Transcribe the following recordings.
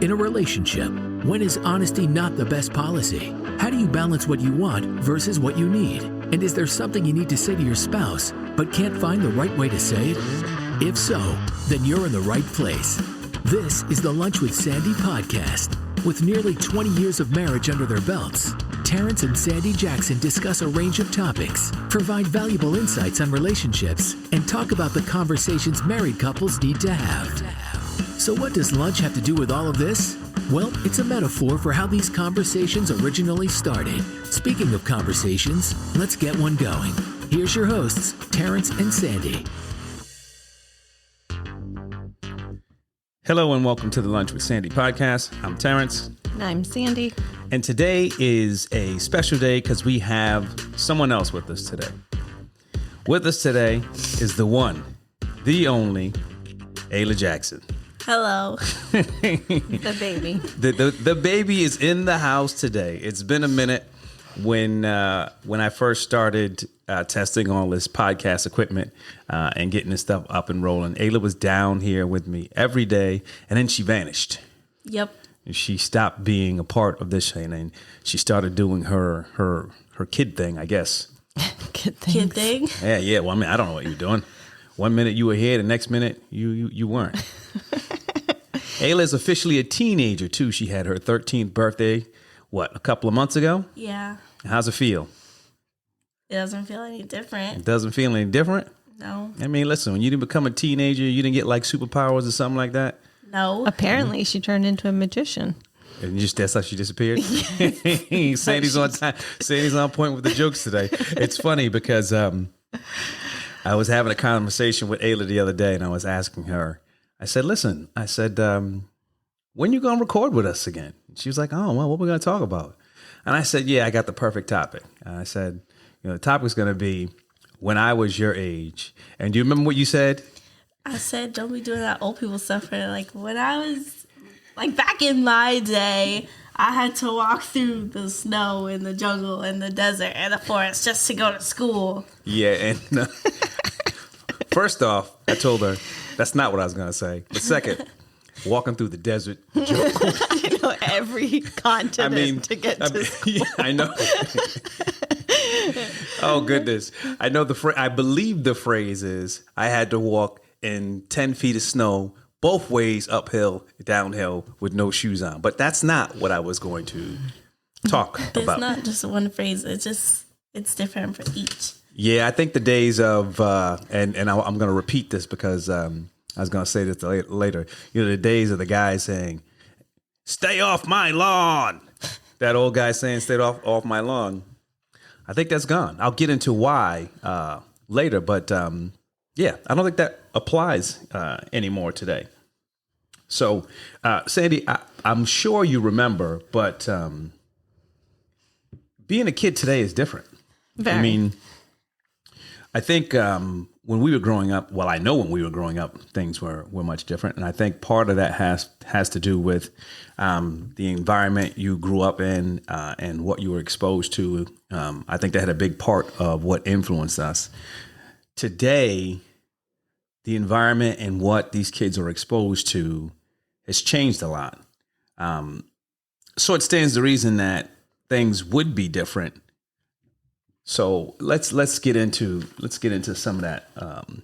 In a relationship, when is honesty not the best policy? How do you balance what you want versus what you need? And is there something you need to say to your spouse, but can't find the right way to say it? If so, then you're in the right place. This is the Lunch with Sandy podcast. With nearly 20 years of marriage under their belts, Terrence and Sandy Jackson discuss a range of topics, provide valuable insights on relationships, and talk about the conversations married couples need to have. So what does lunch have to do with all of this? Well, it's a metaphor for how these conversations originally started. Speaking of conversations, let's get one going. Here's your hosts, Terrence and Sandy. Hello and welcome to the Lunch with Sandy podcast. I'm Terrence. And I'm Sandy. And today is a special day because we have someone else with us today. With us today is the one, the only, Ayla Jackson. Hello. The baby. The baby is in the house today. It's been a minute when I first started testing all this podcast equipment and getting this stuff up and rolling. Ayla was down here with me every day, and then she vanished. Yep. And she stopped being a part of this thing, and she started doing her kid thing, I guess. Kid thing? Yeah. Well, I mean, I don't know what you were doing. One minute you were here, the next minute you weren't. Ayla is officially a teenager, too. She had her 13th birthday, a couple of months ago? Yeah. How's it feel? It doesn't feel any different. It doesn't feel any different? No. I mean, listen, when you didn't become a teenager, you didn't get like superpowers or something like that? No. Apparently, she turned into a magician. And that's how she disappeared? Sandy's on time. Sandy's on point with the jokes today. It's funny because I was having a conversation with Ayla the other day, and I was asking her, I said, listen, when you going to record with us again? She was like, oh, well, what are we going to talk about? And I said, yeah, I got the perfect topic. And I said, the topic's going to be when I was your age. And do you remember what you said? I said, don't be doing that old people stuff. Like, when I was, back in my day, I had to walk through the snow and the jungle and the desert and the forest just to go to school. Yeah, and first off, I told her, that's not what I was going to say. But second, walking through the desert. I know every continent to get to school. Yeah, I know. Oh, goodness. I know I believe the phrase is, I had to walk in 10 feet of snow, both ways, uphill, downhill, with no shoes on. But that's not what I was going to talk about. It's not just one phrase. It's different for each. Yeah, I think the days of, and I'm going to repeat this because I was going to say this later. The days of the guy saying, stay off my lawn. That old guy saying, stay off my lawn. I think that's gone. I'll get into why later, but yeah, I don't think that applies anymore today. So, Sandy, I'm sure you remember, but being a kid today is different. Very. I mean, I think when we were growing up, I know when we were growing up, things were much different. And I think part of that has to do with the environment you grew up in and what you were exposed to. I think that had a big part of what influenced us. Today, the environment and what these kids are exposed to has changed a lot. So it stands to reason that things would be different. So let's get into some of that.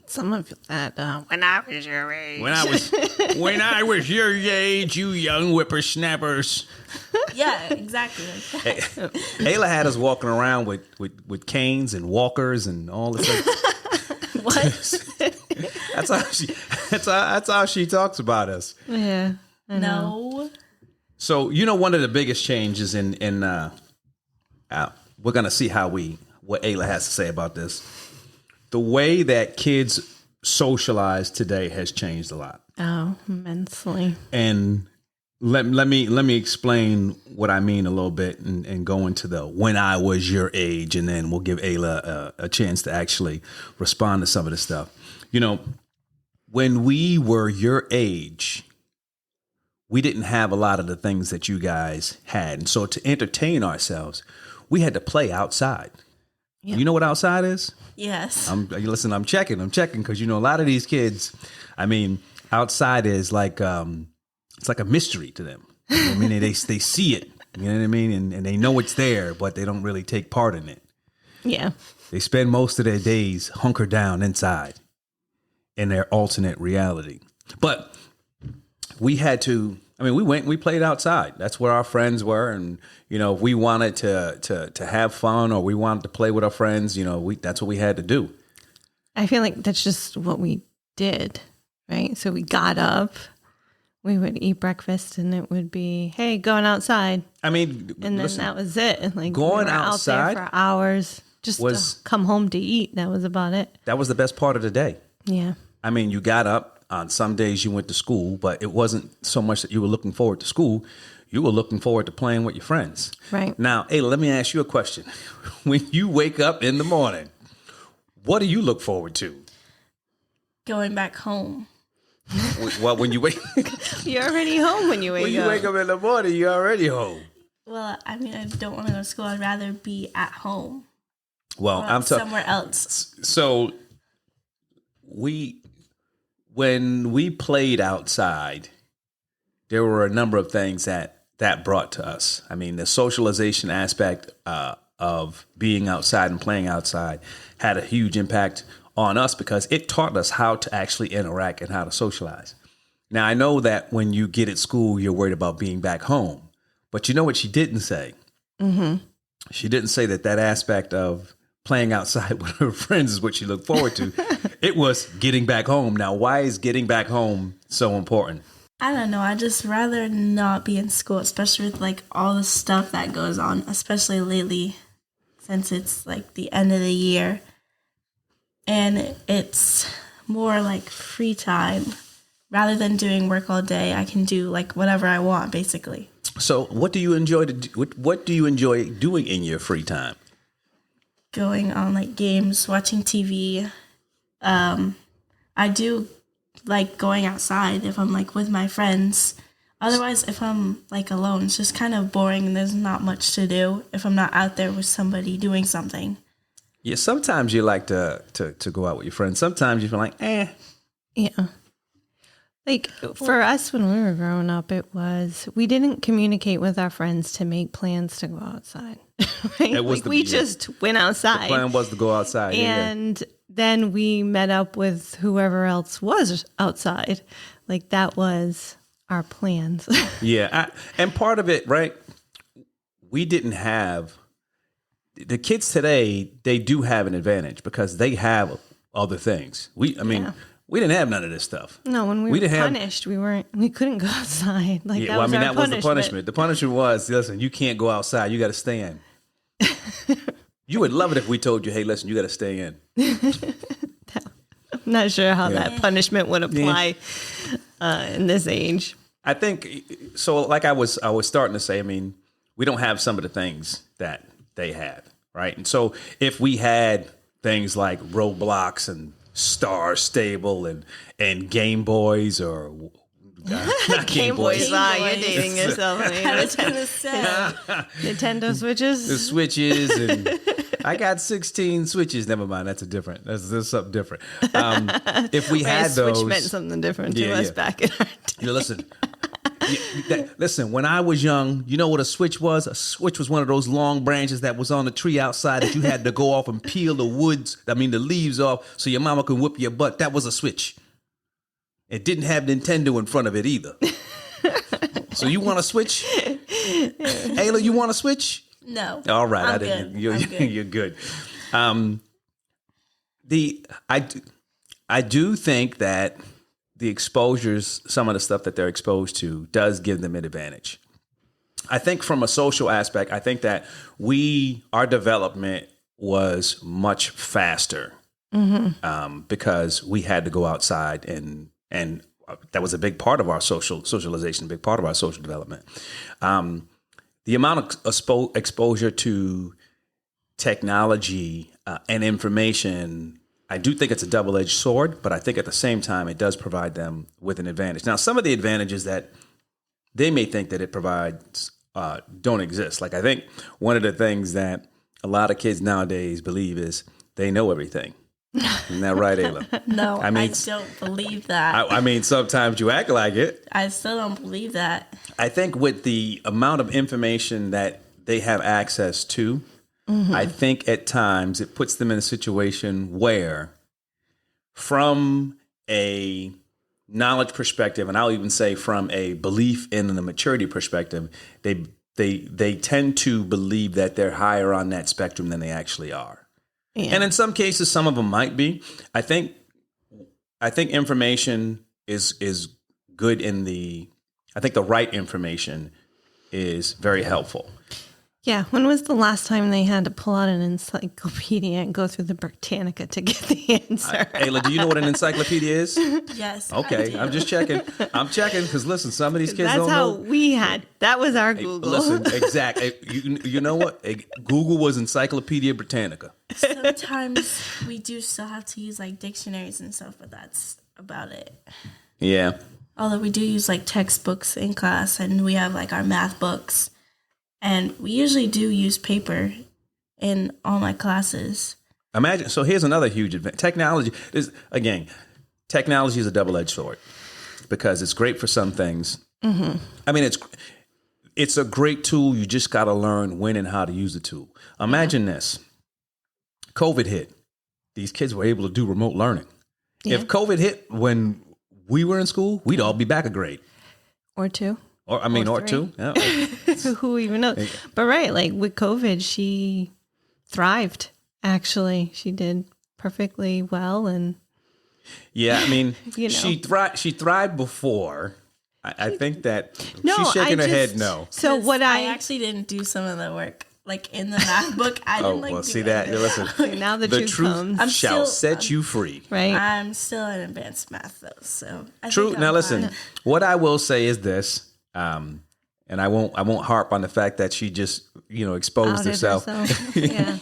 Some of that. When I was your age. When I was your age, you young whippersnappers. Yeah, exactly. Ayla had us walking around with canes and walkers and all this stuff. What? That's how she talks about us. Yeah. I know. No. So one of the biggest changes in we're gonna see what Ayla has to say about this. The way that kids socialize today has changed a lot. Oh, immensely. And let me explain what I mean a little bit and go into the when I was your age, and then we'll give Ayla a chance to actually respond to some of this stuff. When we were your age, we didn't have a lot of the things that you guys had. And so to entertain ourselves, we had to play outside. Yep. You know what outside is? Yes. I'm checking because, a lot of these kids, outside is like it's like a mystery to them. You know what I mean, they see it. You know what I mean, and they know it's there, but they don't really take part in it. Yeah. They spend most of their days hunkered down inside in their alternate reality. But we had to. I mean, we played outside. That's where our friends were, and you know, if we wanted to have fun or we wanted to play with our friends, you know, that's what we had to do. I feel like that's just what we did, right? So we got up, we would eat breakfast, and it would be, hey, going outside. I mean, and then that was it. Like going we were outside out there for hours, just to come home to eat. That was about it. That was the best part of the day. Yeah. I mean, you got up. On some days you went to school, but it wasn't so much that you were looking forward to school. You were looking forward to playing with your friends. Right. Now, Ayla, let me ask you a question. When you wake up in the morning, what do you look forward to? Going back home. Well, when you wake You're already home when you wake up. When you wake up in the morning, you're already home. Well, I mean, I don't want to go to school. I'd rather be at home. Well, I'm somewhere else. So when we played outside, there were a number of things that brought to us. I mean, the socialization aspect of being outside and playing outside had a huge impact on us because it taught us how to actually interact and how to socialize. Now, I know that when you get at school, you're worried about being back home. But you know what she didn't say? Mm-hmm. She didn't say that aspect of playing outside with her friends is what she looked forward to. It was getting back home. Now, why is getting back home so important? I don't know. I just rather not be in school, especially with like all the stuff that goes on, especially lately since it's like the end of the year. And it's more like free time. Rather than doing work all day, I can do like whatever I want, basically. So what do you enjoy what do you enjoy doing in your free time? Going on like games, watching TV. I do like going outside if I'm like with my friends. Otherwise, if I'm like alone, it's just kind of boring and there's not much to do if I'm not out there with somebody doing something. Yeah, sometimes you like to go out with your friends. Sometimes you feel like, Yeah. Like for us when we were growing up, it was, we didn't communicate with our friends to make plans to go outside. Right? We just went outside. The plan was to go outside. And then we met up with whoever else was outside. Like that was our plans. And part of it, right? We didn't have, the kids today, they do have an advantage because they have other things. We didn't have none of this stuff. No, when we were punished, we couldn't go outside. Like that was our punishment. Was the punishment. The punishment was, listen, you can't go outside. You got to stay in. You would love it if we told you, hey, listen, you got to stay in. I'm not sure how that punishment would apply in this age. I think so. Like I was starting to say, I mean, we don't have some of the things that they had, right? And so if we had things like Roblox and Star Stable and Game Boys or not Game Boys. You're dating yourself. I was going to say Nintendo Switches. The Switches, and I got 16 Switches. Never mind, that's something different. If we had those, Switch meant something different to us back in our day. Listen. Listen, when I was young, you know what a switch was? A switch was one of those long branches that was on the tree outside that you had to go off and peel the leaves off so your mama could whip your butt. That was a switch. It didn't have Nintendo in front of it either. So you want to switch? Ayla, you want to switch? No. All right. I'm good. You're good. I do think that the exposures, some of the stuff that they're exposed to does give them an advantage. I think from a social aspect, I think that our development was much faster because we had to go outside and that was a big part of our socialization, a big part of our social development. The amount of exposure to technology and information, I do think it's a double-edged sword, but I think at the same time, it does provide them with an advantage. Now, some of the advantages that they may think that it provides don't exist. Like I think one of the things that a lot of kids nowadays believe is they know everything. Isn't that right, Ayla? No, I don't believe that. I mean, sometimes you act like it. I still don't believe that. I think with the amount of information that they have access to, I think at times it puts them in a situation where, from a knowledge perspective, and I'll even say from a belief in the maturity perspective, they tend to believe that they're higher on that spectrum than they actually are. Yeah. And in some cases, some of them might be. I think information is good I think the right information is very helpful. Yeah. When was the last time they had to pull out an encyclopedia and go through the Britannica to get the answer? Ayla, do you know what an encyclopedia is? Yes. Okay, I'm just checking. I'm checking because listen, some of these kids don't know. That's how we had. That was our Google. Listen, exactly. You know what? Google was Encyclopedia Britannica. Sometimes we do still have to use like dictionaries and stuff, but that's about it. Yeah. Although we do use like textbooks in class, and we have like our math books. And we usually do use paper in all my classes. Imagine. So here's another huge advantage. Technology is a double-edged sword because it's great for some things. Mm-hmm. I mean, it's a great tool. You just got to learn when and how to use the tool. Imagine this. COVID hit. These kids were able to do remote learning. Yeah. If COVID hit when we were in school, we'd all be back a grade. Or two. Or two. Yeah. Who even knows? But right, like with COVID, she thrived. Actually, she did perfectly well, and yeah, I mean, she thrived before. I think that she's shaking her head. No. So what I actually didn't do some of the work, like in the math book. I didn't like. Oh well, see that? Listen, now the truth comes. shall set you free. Right. I'm still in advanced math though, so true. Now listen, what I will say is this. And I won't harp on the fact that she just, exposed herself. Yeah.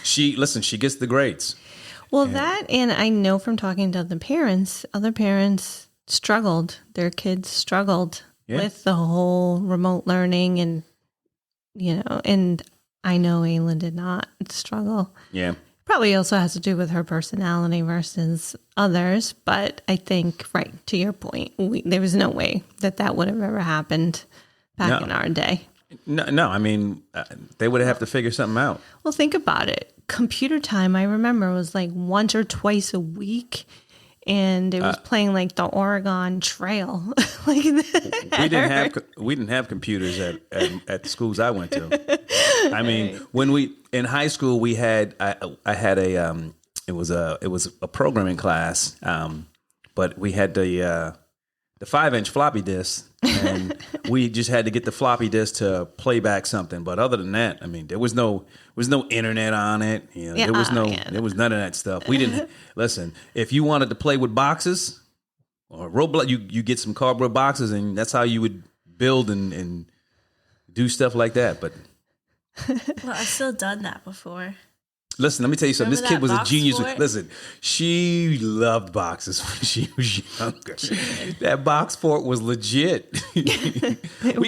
She gets the grades. Well, that, and I know from talking to other parents struggled. Their kids struggled with the whole remote learning and I know Ayla did not struggle. Yeah. Probably also has to do with her personality versus others. But I think, right, to your point, there was no way that would have ever happened back in our day. No, I mean, they would have to figure something out. Well, think about it. Computer time, I remember, was like once or twice a week. And it was playing like the Oregon Trail. We didn't have computers at the schools I went to. I mean, when in high school we had I had it was a programming class, but we had the 5-inch floppy disk, and we just had to get the floppy disk to play back something. But other than that, I mean, there was no internet on it. There was none of that stuff. We didn't listen. If you wanted to play with boxes or Roblox, you get some cardboard boxes, and that's how you would build and do stuff like that. But well, I've still done that before. Listen, let me tell you something. This kid was a genius. Fort? Listen, she loved boxes when she was younger. That box fort was legit. We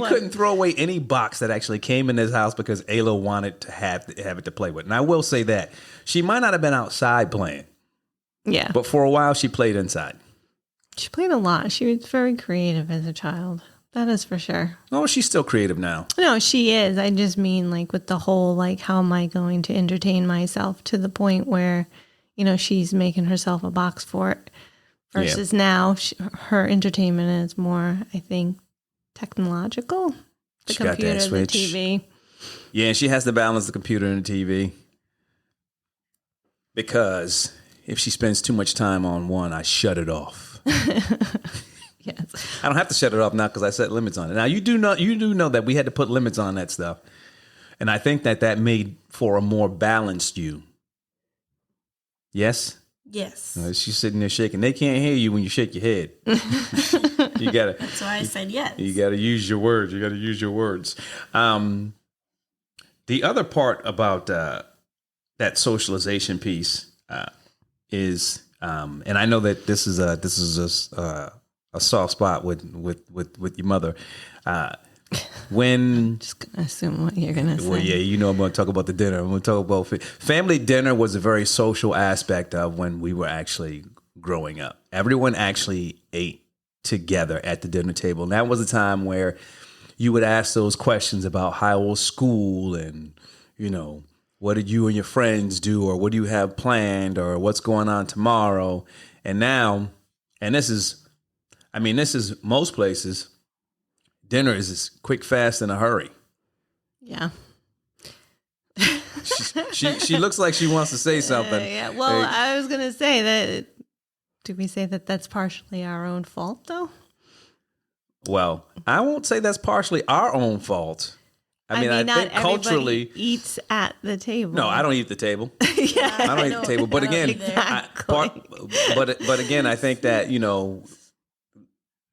couldn't throw away any box that actually came in this house because Ayla wanted to have it to play with. And I will say that she might not have been outside playing. Yeah. But for a while, she played inside. She played a lot. She was very creative as a child. That is for sure. Oh, she's still creative now. No, she is. I just mean like with the whole, like, how am I going to entertain myself to the point where, she's making herself a box fort versus now her entertainment is more, I think, technological. The computer, the TV. Yeah, she has to balance the computer and the TV because if she spends too much time on one, I shut it off. Yes. I don't have to shut it off now because I set limits on it. Now you do know that we had to put limits on that stuff, and I think that made for a more balanced you. Yes. Yes. She's sitting there shaking. They can't hear you when you shake your head. You gotta. That's why I said yes. You gotta use your words. The other part about that socialization piece is, and I know that this is a soft spot with your mother. When Just gonna assume what you're gonna say. well, yeah, you know, I'm going to talk about the dinner. I'm going to talk about family dinner was a very social aspect of when we were actually growing up. Everyone actually ate together at the dinner table. And that was a time where you would ask those questions about how was school and, you know, what did you and your friends do, or what do you have planned, or what's going on tomorrow? And now, and this is most places, dinner is quick, fast, in a hurry. Yeah. She looks like she wants to say something. Yeah. Well, I was gonna say that. Do we say that that's partially our own fault, though? Well, I won't say that's partially our own fault. I mean, not think culturally eats at the table. No, I don't eat at the table. Yeah, I don't eat at the table. But again, but again, I think that, you know,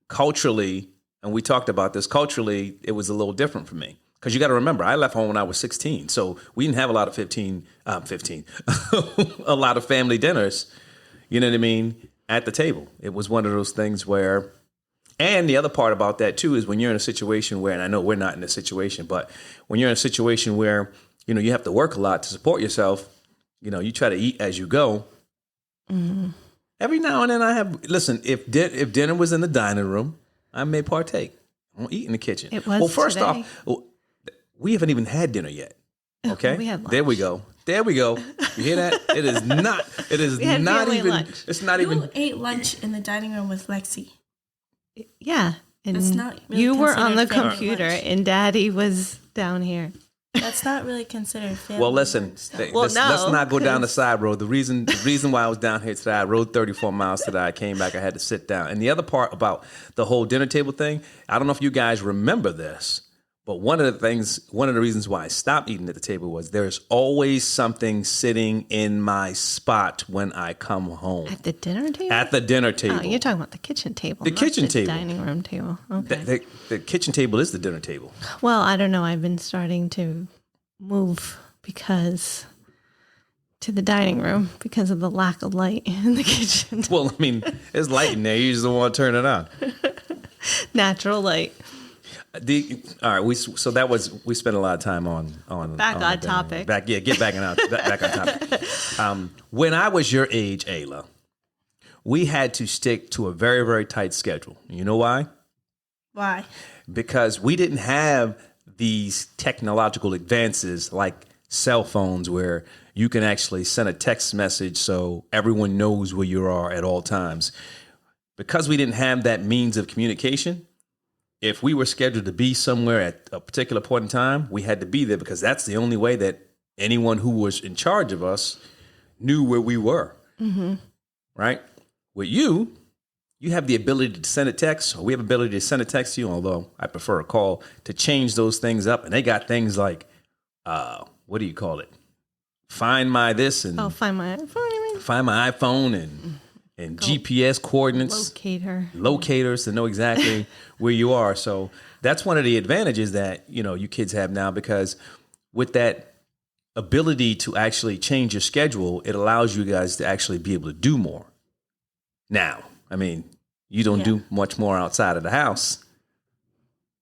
culturally, and we talked about this, culturally, it was a little different for me. Because you got to remember, I left home when I was 16. So we didn't have a lot of a lot of family dinners, you know what I mean, at the table. It was one of those things where, and the other part about that too is when you're in a situation where, and I know we're not in this situation, but when you're in a situation where, you know, you have to work a lot to support yourself, you know, you try to eat as you go. Mm-hmm. Every now and then if dinner was in the dining room, I may partake. I won't eat in the kitchen. It was well, first today. off, we haven't even had dinner yet. Okay, we had lunch. There we go. You hear that? It is not. It is We had not family even. lunch. It's not You even. ate lunch in the dining room with Lexi. Yeah, and That's not really you were on the considered family computer, lunch. and Daddy was down here. That's not really considered family. Well, listen. lunch, though. Let's not go down the side road. The reason why I was down here today, I rode 34 miles today. I came back. I had to sit down. And the other part about the whole dinner table thing, I don't know if you guys remember this, but one of the reasons why I stopped eating at the table was there's always something sitting in my spot when I come home. At the dinner table? At the dinner table. Oh, you're talking about the kitchen table. The not kitchen the table. dining room table. Okay. The kitchen table is the dinner table. Well, I don't know. I've been starting to move to the dining room because of the lack of light in the kitchen. Well, I mean, there's light in there. You just don't want to turn it on. Natural light. All right. We spent a lot of time on Back on on topic. Get back on topic. When I was your age, Ayla, we had to stick to a very, very tight schedule. You know why? Why? Because we didn't have these technological advances like cell phones where you can actually send a text message so everyone knows where you are at all times. Because we didn't have that means of communication, if we were scheduled to be somewhere at a particular point in time, we had to be there because that's the only way that anyone who was in charge of us knew where we were. Mm-hmm. Right? With you have the ability to send a text, or we have the ability to send a text to you, although I prefer a call, to change those things up. And they got things like, what do you call it? Find my this and Find my iPhone. Find my iPhone and GPS coordinates. Locators to know exactly where you are. So that's one of the advantages that, you know, you kids have now, because with that ability to actually change your schedule, it allows you guys to actually be able to do more. Now, I mean, you don't do much more outside of the house.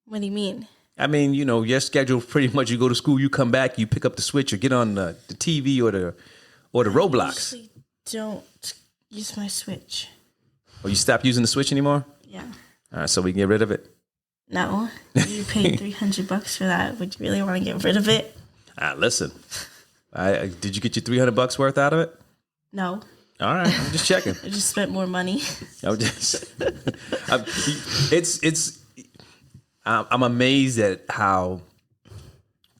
What do you mean? I mean, you know, your schedule pretty much, you go to school, you come back, you pick up the Switch or get on the TV or the Roblox. I usually don't use my Switch. Or you stop using the Switch anymore? Yeah. All right, so we can get rid of it? No. You paid $300 for that. Would you really want to get rid of it? Listen, did you get your $300 worth out of it? No. All right, I'm just checking. I just spent more money. I'm amazed at how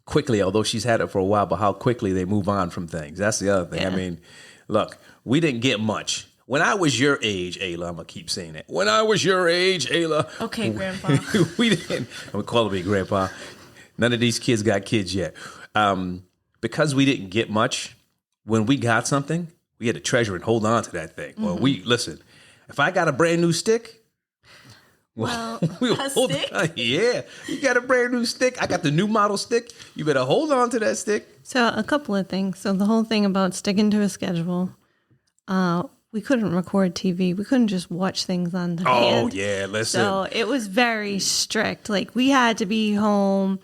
quickly, although she's had it for a while, but how quickly they move on from things. That's the other thing. Yeah. I mean, look, we didn't get much. When I was your age, Ayla, I'm going to keep saying it. When I was your age, Ayla. Okay, Grandpa. We didn't. I'm calling me Grandpa. None of these kids got kids yet. Because we didn't get much, when we got something, we had to treasure and hold on to that thing. Mm-hmm. Well, listen, if I got a brand new stick, we'll hold stick? On. Yeah, you got a brand new stick. I got the new model stick. You better hold on to that stick. So a couple of things. So the whole thing about sticking to a schedule. we couldn't record TV. We couldn't just watch things on demand. Oh, yeah, listen. So it was very strict. Like, we had to be home,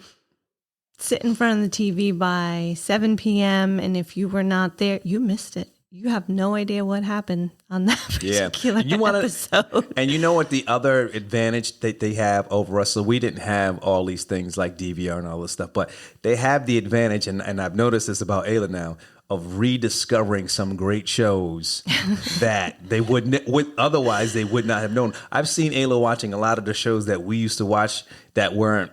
sit in front of the TV by 7 p.m. And if you were not there, you missed it. You have no idea what happened on that particular episode. And you know what the other advantage that they have over us? So we didn't have all these things like DVR and all this stuff, but they have the advantage, and I've noticed this about Ayla now, of rediscovering some great shows that they otherwise they would not have known. I've seen Ayla watching a lot of the shows that we used to watch that weren't,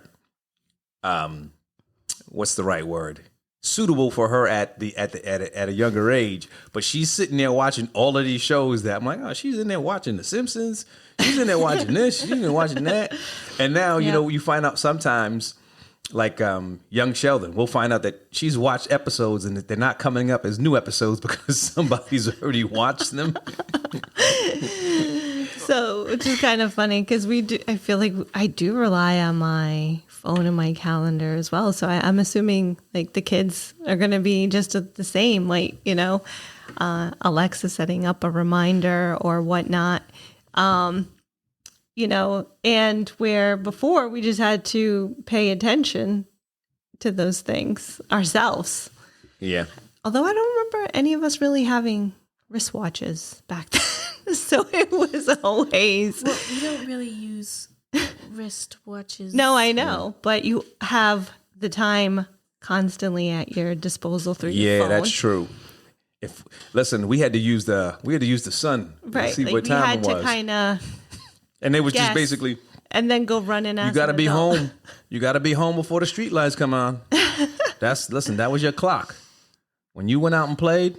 what's the right word? Suitable for her at a younger age, but she's sitting there watching all of these shows that I'm like, oh, she's in there watching The Simpsons, she's in there watching this, she's in there watching that, and now you know you find out sometimes, like young Sheldon, we'll find out that she's watched episodes and that they're not coming up as new episodes because somebody's already watched them. So, which is kind of funny because I feel like I do rely on my phone and my calendar as well. So I'm assuming like the kids are going to be just the same, like, you know, Alexa setting up a reminder or whatnot, you know, and where before we just had to pay attention to those things ourselves. Yeah. Although I don't remember any of us really having wristwatches back then. So it was always. Well, we don't really use wristwatches. No, I know, but you have the time constantly at your disposal through your phone. Yeah, that's true. Listen, we had to use the sun right. to see like what time it was. We had to kind of, and they was just basically, and then go run and ask. You got to be home. You got to be home before the street lights come on. That was your clock. When you went out and played,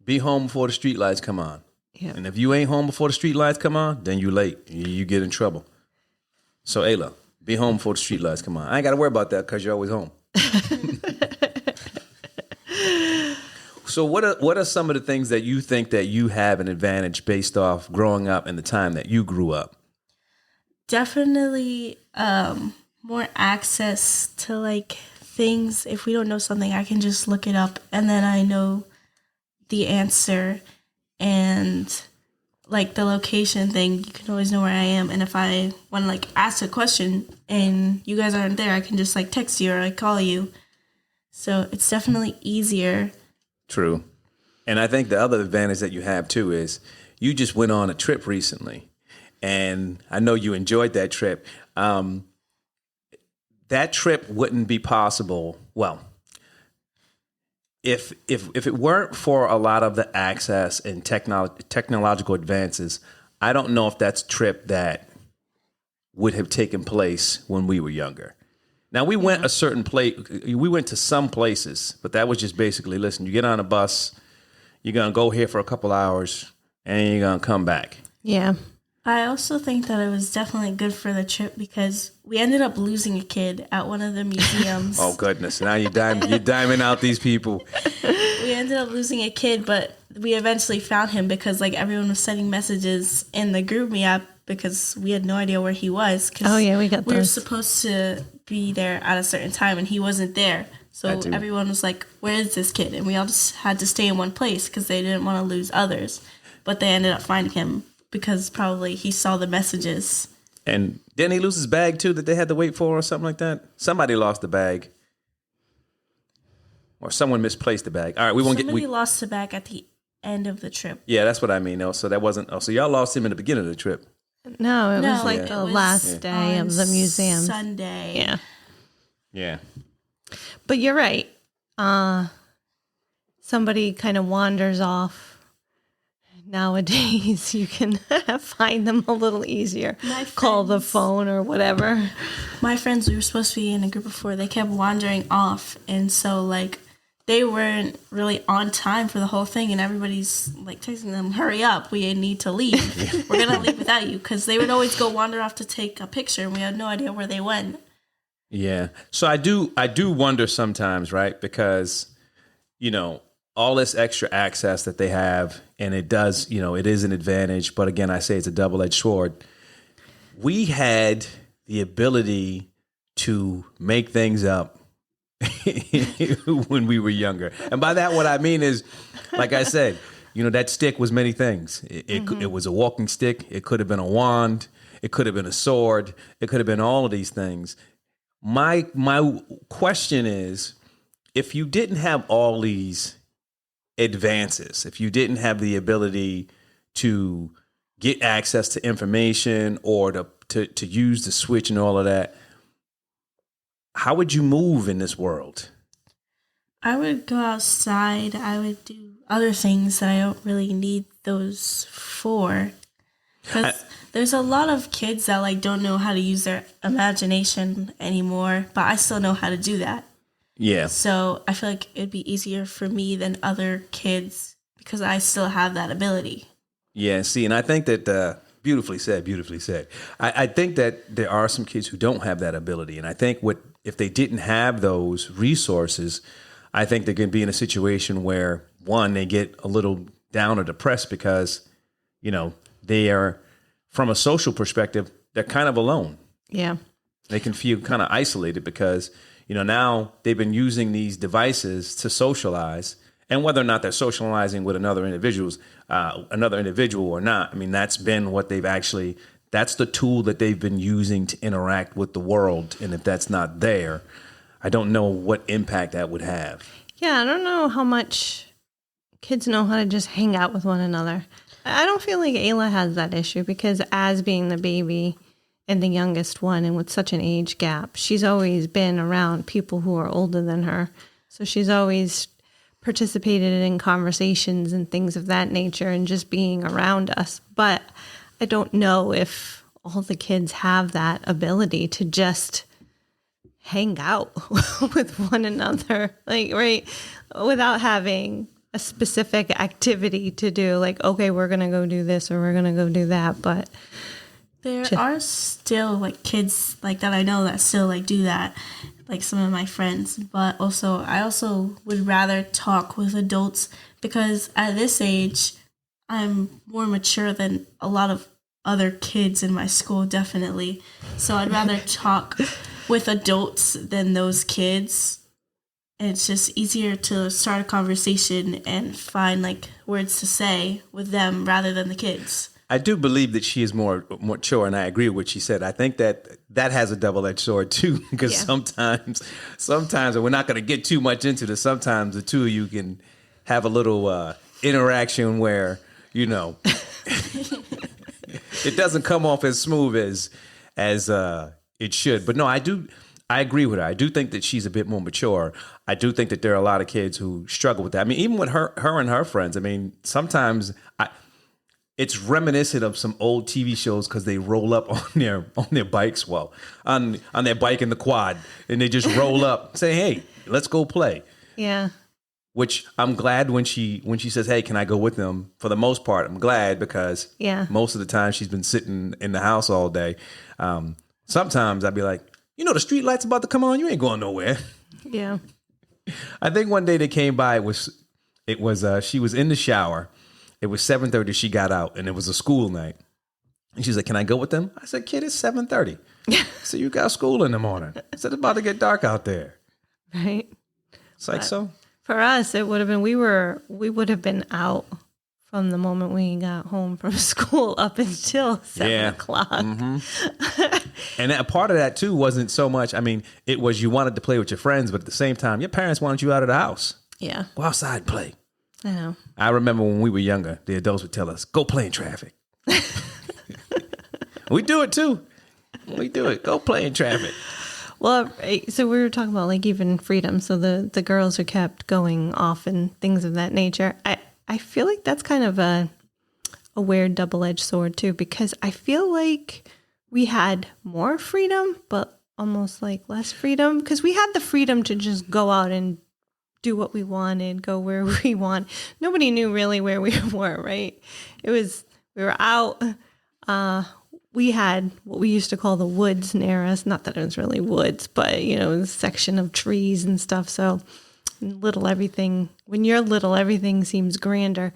be home before the street lights come on. Yeah. And if you ain't home before the street lights come on, then you late. You get in trouble. So Ayla, be home before the street lights come on. I ain't got to worry about that because you're always home. So what are some of the things that you think that you have an advantage based off growing up in the time that you grew up? Definitely more access to like things. If we don't know something, I can just look it up and then I know the answer. And like the location thing, you can always know where I am. And if I want to like ask a question and you guys aren't there, I can just like text you or like call you. So it's definitely easier. True. And I think the other advantage that you have too is you just went on a trip recently, and I know you enjoyed that trip. That trip wouldn't be possible. Well, if it weren't for a lot of the access and technological advances, I don't know if that's a trip that would have taken place when we were younger. Now, we went a certain place. We went to some places, but that was just basically, listen, you get on a bus, you're going to go here for a couple hours, and you're going to come back. Yeah. I also think that it was definitely good for the trip because we ended up losing a kid at one of the museums. Oh, goodness. Now you're diming out these people. We ended up losing a kid, but we eventually found him because like everyone was sending messages in the group me app because we had no idea where he was. Oh, yeah, we got those. We were supposed to be there at a certain time, and he wasn't there. So everyone was like, where is this kid? And we all just had to stay in one place because they didn't want to lose others. But they ended up finding him because probably he saw the messages. And didn't he lose his bag, too, that they had to wait for or something like that? Somebody lost the bag. Or someone misplaced the bag. All right, Somebody lost the bag at the end of the trip. Yeah, that's what I mean. So that wasn't... Oh, so y'all lost him in the beginning of the trip. No, it was like the last day of the museum. Sunday. Yeah. Yeah. But you're right. Somebody kind of wanders off. Nowadays, you can find them a little easier. Call the phone or whatever. My friends, we were supposed to be in a group of 4. They kept wandering off. And so, like, they weren't really on time for the whole thing. And everybody's, like, texting them, hurry up. We need to leave. We're going to leave without you. Because they would always go wander off to take a picture. And we had no idea where they went. Yeah. So I do wonder sometimes, right? Because, you know, all this extra access that they have, and it does, you know, it is an advantage. But again, I say it's a double-edged sword. We had the ability to make things up when we were younger. And by that, what I mean is, like I said, that stick was many things. It was a walking stick. It could have been a wand. It could have been a sword. It could have been all of these things. My question is, if you didn't have all these advances, if you didn't have the ability to get access to information or to use the switch and all of that, how would you move in this world? I would go outside. I would do other things that I don't really need those for. Because there's a lot of kids that like don't know how to use their imagination anymore, but I still know how to do that. Yeah. So I feel like it'd be easier for me than other kids because I still have that ability. Yeah, see, and I think that beautifully said. I think that there are some kids who don't have that ability, and I think if they didn't have those resources, I think they're going to be in a situation where, one, they get a little down or depressed because, they are, from a social perspective, they're kind of alone. Yeah. They can feel kind of isolated because, now they've been using these devices to socialize. And whether or not they're socializing with another individual or not, I mean, that's been what that's the tool that they've been using to interact with the world. And if that's not there, I don't know what impact that would have. Yeah, I don't know how much kids know how to just hang out with one another. I don't feel like Ayla has that issue because as being the baby and the youngest one and with such an age gap, she's always been around people who are older than her. So she's always participated in conversations and things of that nature and just being around us. But I don't know if all the kids have that ability to just hang out with one another, right? Without having a specific activity to do, like, okay, we're going to go do this or we're going to go do that. But there are still like kids like that I know that still like do that, like some of my friends. But I also would rather talk with adults because at this age, I'm more mature than a lot of other kids in my school, definitely. So I'd rather talk with adults than those kids. It's just easier to start a conversation and find like words to say with them rather than the kids. I do believe that she is more mature, and I agree with what she said. I think that has a double-edged sword too, because sometimes, and we're not going to get too much into this. Sometimes the two of you can have a little interaction where it doesn't come off as smooth as it should. But no, I agree with her. I do think that she's a bit more mature. I do think that there are a lot of kids who struggle with that. I mean, even with her and her friends. I mean, sometimes it's reminiscent of some old TV shows because they roll up on their bikes, on their bike in the quad, and they just roll up, say, "Hey, let's go play." Yeah. Which I'm glad when she says, "Hey, can I go with them?" For the most part, I'm glad because most of the time she's been sitting in the house all day. Sometimes I'd be like, the street light's about to come on. You ain't going nowhere. Yeah. I think one day they came by. It was she was in the shower. It was 7:30. She got out, and it was a school night. And she's like, "Can I go with them?" I said, "Kid, it's 7:30. So you got school in the morning. I said, it's about to get dark out there." Right. It's like, so for us, it would have been we would have been out from the moment we got home from school up until 7 o'clock. Mm-hmm. And a part of that too wasn't so much. I mean, it was you wanted to play with your friends, but at the same time, your parents wanted you out of the house. Yeah. Go outside and play. I know. I remember when we were younger, the adults would tell us, "Go play in traffic." We do it too. We do it. Go play in traffic. Well, so we were talking about like even freedom. So the girls who kept going off and things of that nature. I feel like that's kind of a weird double-edged sword too, because I feel like we had more freedom, but almost like less freedom, because we had the freedom to just go out and do what we wanted, go where we want. Nobody knew really where we were, right? We were out. We had what we used to call the woods near us. Not that it was really woods, but a section of trees and stuff. So when you're little, everything seems grander.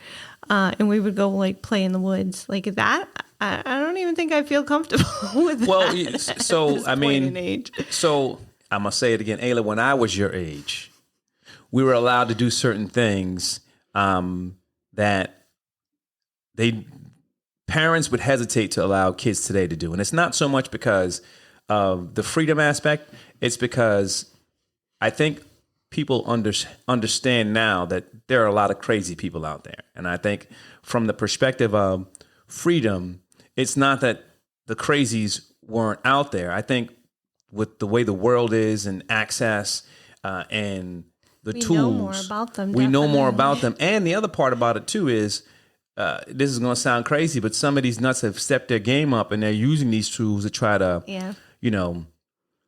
And we would go like play in the woods like that. I don't even think I feel comfortable with that. Well, so I mean, so I'm going to say it again, Ayla, when I was your age, we were allowed to do certain things that parents would hesitate to allow kids today to do. And it's not so much because of the freedom aspect. It's because I think people understand now that there are a lot of crazy people out there. And I think from the perspective of freedom, it's not that the crazies weren't out there. I think with the way the world is and access and the tools, know more about them. We know more about them. And the other part about it too is, this is going to sound crazy, but some of these nuts have stepped their game up and they're using these tools to try to,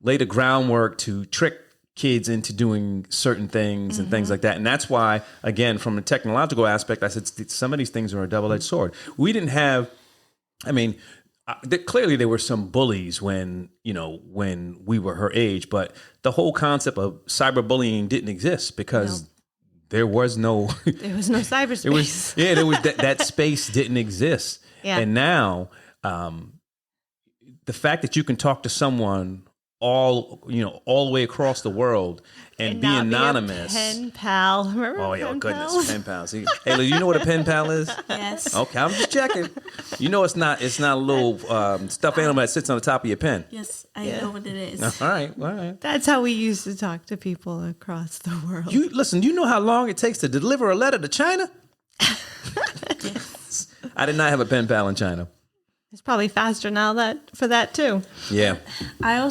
lay the groundwork to trick kids into doing certain things and things like that. And that's why, again, from a technological aspect, I said some of these things are a double-edged sword. We didn't have, clearly there were some bullies when we were her age, but the whole concept of cyberbullying didn't exist because there was no cyberspace. There was that space didn't exist. Yeah. And now the fact that you can talk to someone all the way across the world and be anonymous. Be a pen pal. Remember pen goodness, pen pals. Hey, you know what a pen pal is? Yes. Okay, I'm just checking. You know, it's not a little stuffed animal that sits on the top of your pen. Yes, I know what it is. All right. That's how we used to talk to people across the world. You know how long it takes to deliver a letter to China? Yes. I did not have a pen pal in China. It's probably faster now for that too. Yeah. I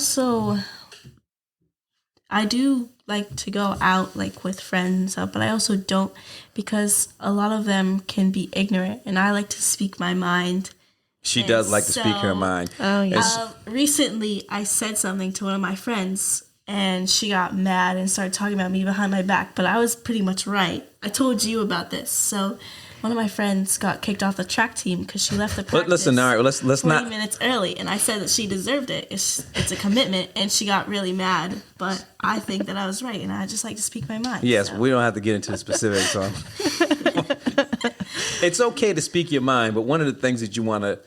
do like to go out like with friends, but I also don't, because a lot of them can be ignorant, and I like to speak my mind. She does like to speak her mind. Oh yeah. Recently, I said something to one of my friends, and she got mad and started talking about me behind my back. But I was pretty much right. I told you about this, so. One of my friends got kicked off the track team because she left the practice. Listen, all right, let's 40 not minutes early, and I said that she deserved it. It's a commitment, and she got really mad. But I think that I was right, and I just like to speak my mind. Yes, we don't have to get into the specifics. It's okay to speak your mind, but one of the things that you want to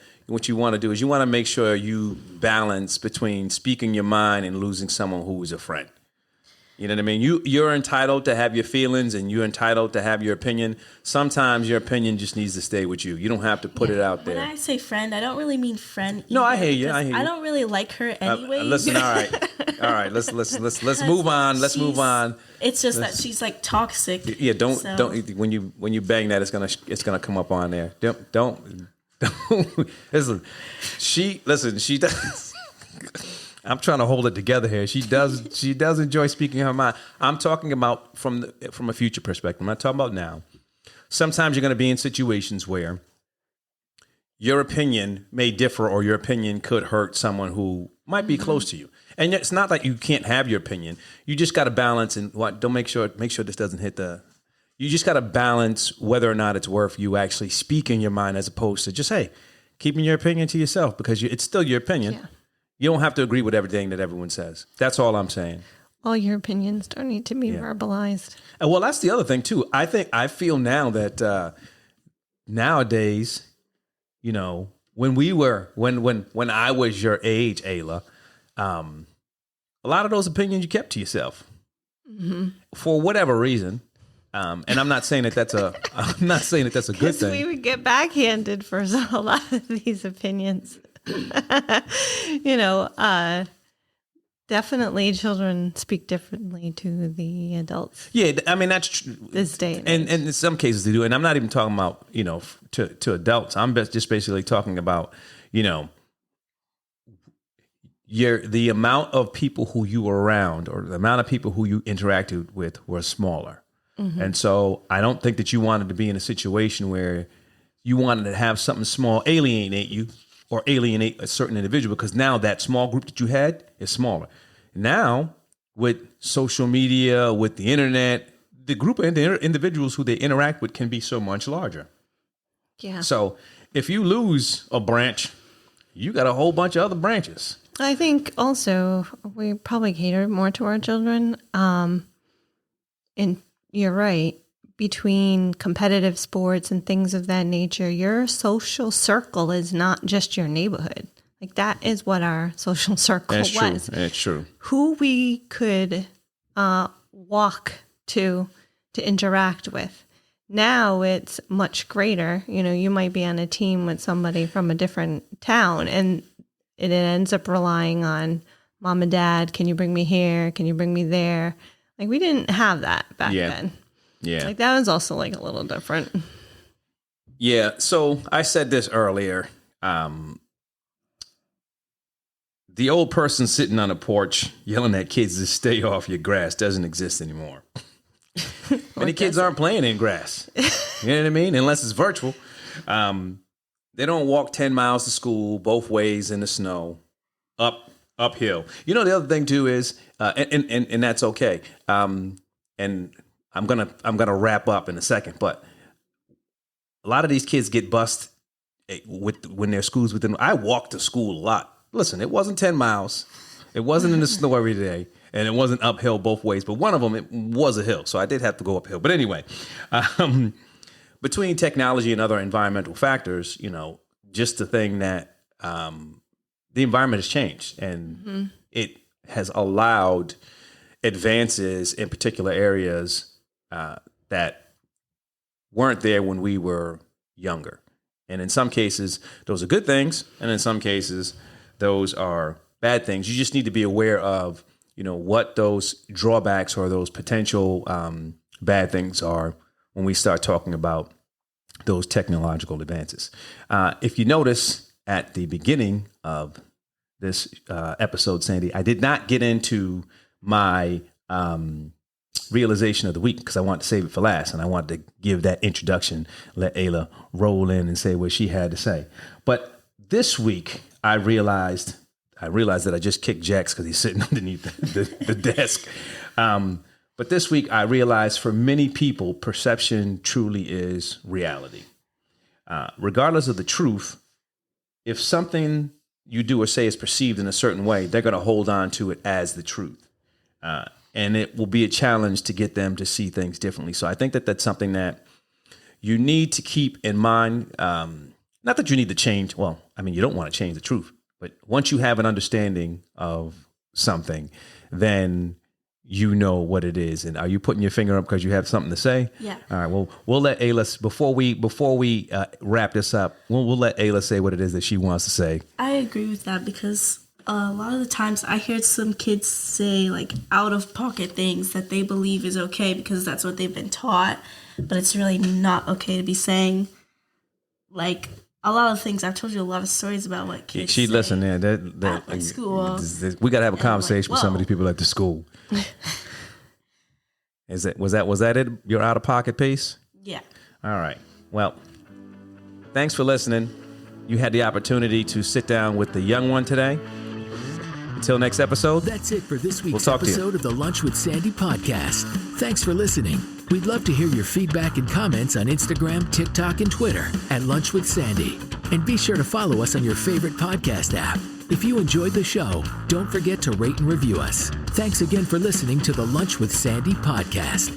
do is you want to make sure you balance between speaking your mind and losing someone who is a friend. You know what I mean? You're entitled to have your feelings and you're entitled to have your opinion. Sometimes your opinion just needs to stay with you. You don't have to put it out there. When I say friend, I don't really mean friend either. No, I hear you. I don't really like her anyway. Listen, all right. Let's move on. Let's move on. It's just that she's like toxic. Yeah, don't when you bang that, it's gonna come up on there. Don't. She does. I'm trying to hold it together here. She does enjoy speaking her mind. I'm talking about from a future perspective. I'm not talking about now. Sometimes you're going to be in situations where your opinion may differ, or your opinion could hurt someone who might be close to you. And it's not that you can't have your opinion. You just got to balance and don't make sure this doesn't hit the. You just got to balance whether or not it's worth you actually speaking your mind, as opposed to just keeping your opinion to yourself, because it's still your opinion. Yeah. You don't have to agree with everything that everyone says. That's all I'm saying. All your opinions don't need to be verbalized. And well, that's the other thing too. I feel now that nowadays, when I was your age, Ayla, a lot of those opinions you kept to yourself for whatever reason. And I'm not saying that that's a good thing. We would get backhanded for a lot of these opinions. Definitely children speak differently to the adults. Yeah, I mean, that's true. This day. And in some cases they do. And I'm not even talking about, to adults. I'm just basically talking about, the amount of people who you were around, or the amount of people who you interacted with, were smaller. Mm-hmm. And so I don't think that you wanted to be in a situation where you wanted to have something small alienate you, or alienate a certain individual, because now that small group that you had is smaller. Now, with social media, with the internet, the group of individuals who they interact with can be so much larger. Yeah. So if you lose a branch, you got a whole bunch of other branches. I think also we probably cater more to our children. And you're right. Between competitive sports and things of that nature, your social circle is not just your neighborhood. Like, that is what our social circle was. That's true. Who we could walk to interact with. Now it's much greater. You know, you might be on a team with somebody from a different town, and it ends up relying on mom and dad. Can you bring me here? Can you bring me there? Like, we didn't have that back then. Yeah. Like, that was also like a little different. Yeah. So I said this earlier. The old person sitting on a porch yelling at kids to stay off your grass doesn't exist anymore. Many kids aren't playing in grass. You know what I mean? Unless it's virtual. They don't walk 10 miles to school both ways in the snow, uphill. You know, the other thing too is, and that's okay. And I'm gonna wrap up in a second, but a lot of these kids get bused when their school's within. I walk to school a lot. Listen, it wasn't 10 miles. It wasn't in the snow every day. And it wasn't uphill both ways. But one of them, it was a hill. So I did have to go uphill. But anyway, between technology and other environmental factors, you know, just the thing that the environment has changed. And it has allowed advances in particular areas that weren't there when we were younger. And in some cases, those are good things. And in some cases, those are bad things. You just need to be aware of, you know, what those drawbacks or those potential bad things are when we start talking about those technological advances. If you notice at the beginning of this episode, Sandy, I did not get into my realization of the week because I wanted to save it for last, and I wanted to give that introduction, let Ayla roll in and say what she had to say. But this week, I realized that I just kicked Jax because he's sitting underneath the desk. But this week, I realized for many people, perception truly is reality. Regardless of the truth, if something you do or say is perceived in a certain way, they're going to hold on to it as the truth. And it will be a challenge to get them to see things differently. So I think that that's something that you need to keep in mind. Not that you need to change. Well, I mean, you don't want to change the truth. But once you have an understanding of something, then you know what it is. And are you putting your finger up because you have something to say? Yeah. All right. Well, we'll let Ayla, before we wrap this up, we'll let Ayla say what it is that she wants to say. I agree with that because a lot of the times I hear some kids say like out of pocket things that they believe is okay because that's what they've been taught, but it's really not okay to be saying. Like a lot of things, I've told you a lot of stories about what kids She say listened there. at my school. We got to have a conversation like, with some of these people at the school. Was that it? Your out of pocket piece? Yeah. All right. Well, thanks for listening. You had the opportunity to sit down with the young one today. Until next episode. That's it for this week's talk to you. episode of the Lunch with Sandy podcast. Thanks for listening. We'd love to hear your feedback and comments on Instagram, TikTok, and Twitter at Lunch with Sandy. And be sure to follow us on your favorite podcast app. If you enjoyed the show, don't forget to rate and review us. Thanks again for listening to the Lunch with Sandy podcast.